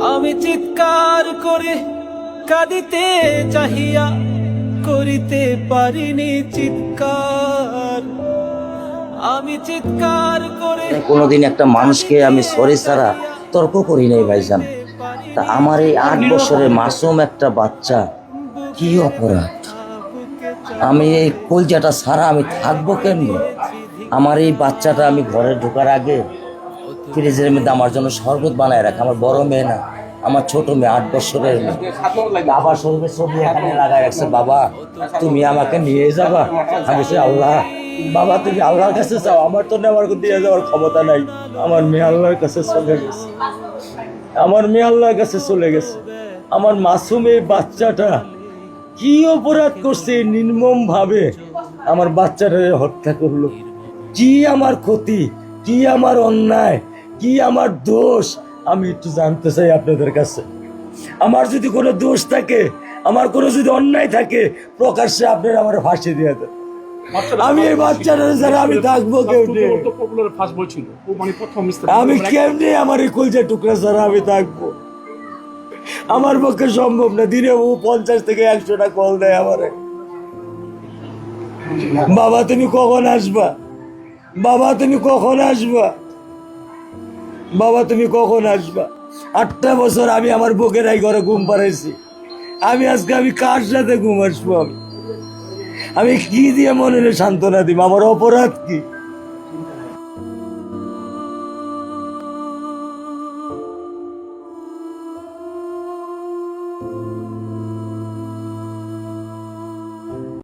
আমি চিৎকার করে কাঁদিতে চাহিয়া করিতে পারিনি চিৎকার। আমি চিৎকার করে কোনোদিন একটা মানুষকে আমি সরি ছাড়া তর্ক করি নাই ভাইজান। তা আমার এই 8 বছরের মাসুম একটা বাচ্চা কি অপরাধ? আমি এই কলজাটা ছাড়া আমি থাকবো কেমনি? আমার এই বাচ্চাটা আমি ঘরে ঢোকার আগে ফ্রিজের মধ্যে আমার জন্য শরবত বানায় রাখে। আমার বড় মেয়ে না, আমার ছোট মেয়ে, 8 বছরের মেয়ে। বাবা শরবতের ছবি এখানে লাগায় রাখছে, বাবা তুমি আমাকে নিয়ে যাবা। আমি বলছি, আল্লাহ বাবা তুমি আল্লাহর কাছে চাও, আমার তো নেওয়ার দিয়ে যাওয়ার ক্ষমতা নাই। আমার মেয়ে আল্লাহর কাছে চলে গেছে, আমার মেয়ে আল্লাহর কাছে চলে গেছে। আমার মাসুম এই বাচ্চাটা কি অপরাধ করছে নির্মম ভাবে আমার বাচ্চাটাকে হত্যা করলো? কি আমার ক্ষতি, কি আমার অন্যায়, কি আমার দোষ? আমি একটু জানতে চাই আপনাদের কাছে। আমার যদি কোনো দোষ থাকে, আমার কোনো যদি অন্যায় থাকে, প্রকাশ্যে আপনারা আমার ফাঁসি দিয়ে দেন। আমি এই বাচ্চাটা ছাড়া আমি থাকবো কেমনি? আমি কেমনি আমার এই কলজা টুকরা ছাড়া আমি থাকবো? আমার পক্ষে সম্ভব না। দিনে ও 50 থেকে 100টা কল দেয় আমারে, বাবা তুমি কখন আসবা, বাবা তুমি কখন আসবা, বাবা তুমি কখন আসবা। 8টা বছর আমি আমার বুকেরাই ঘরে ঘুম পাড়াইছি। আমি আজকে আমি কার সাথে ঘুম আসবো? আমি কি দিয়ে মনে সান্ত্বনা দিব? আমার অপরাধ কি?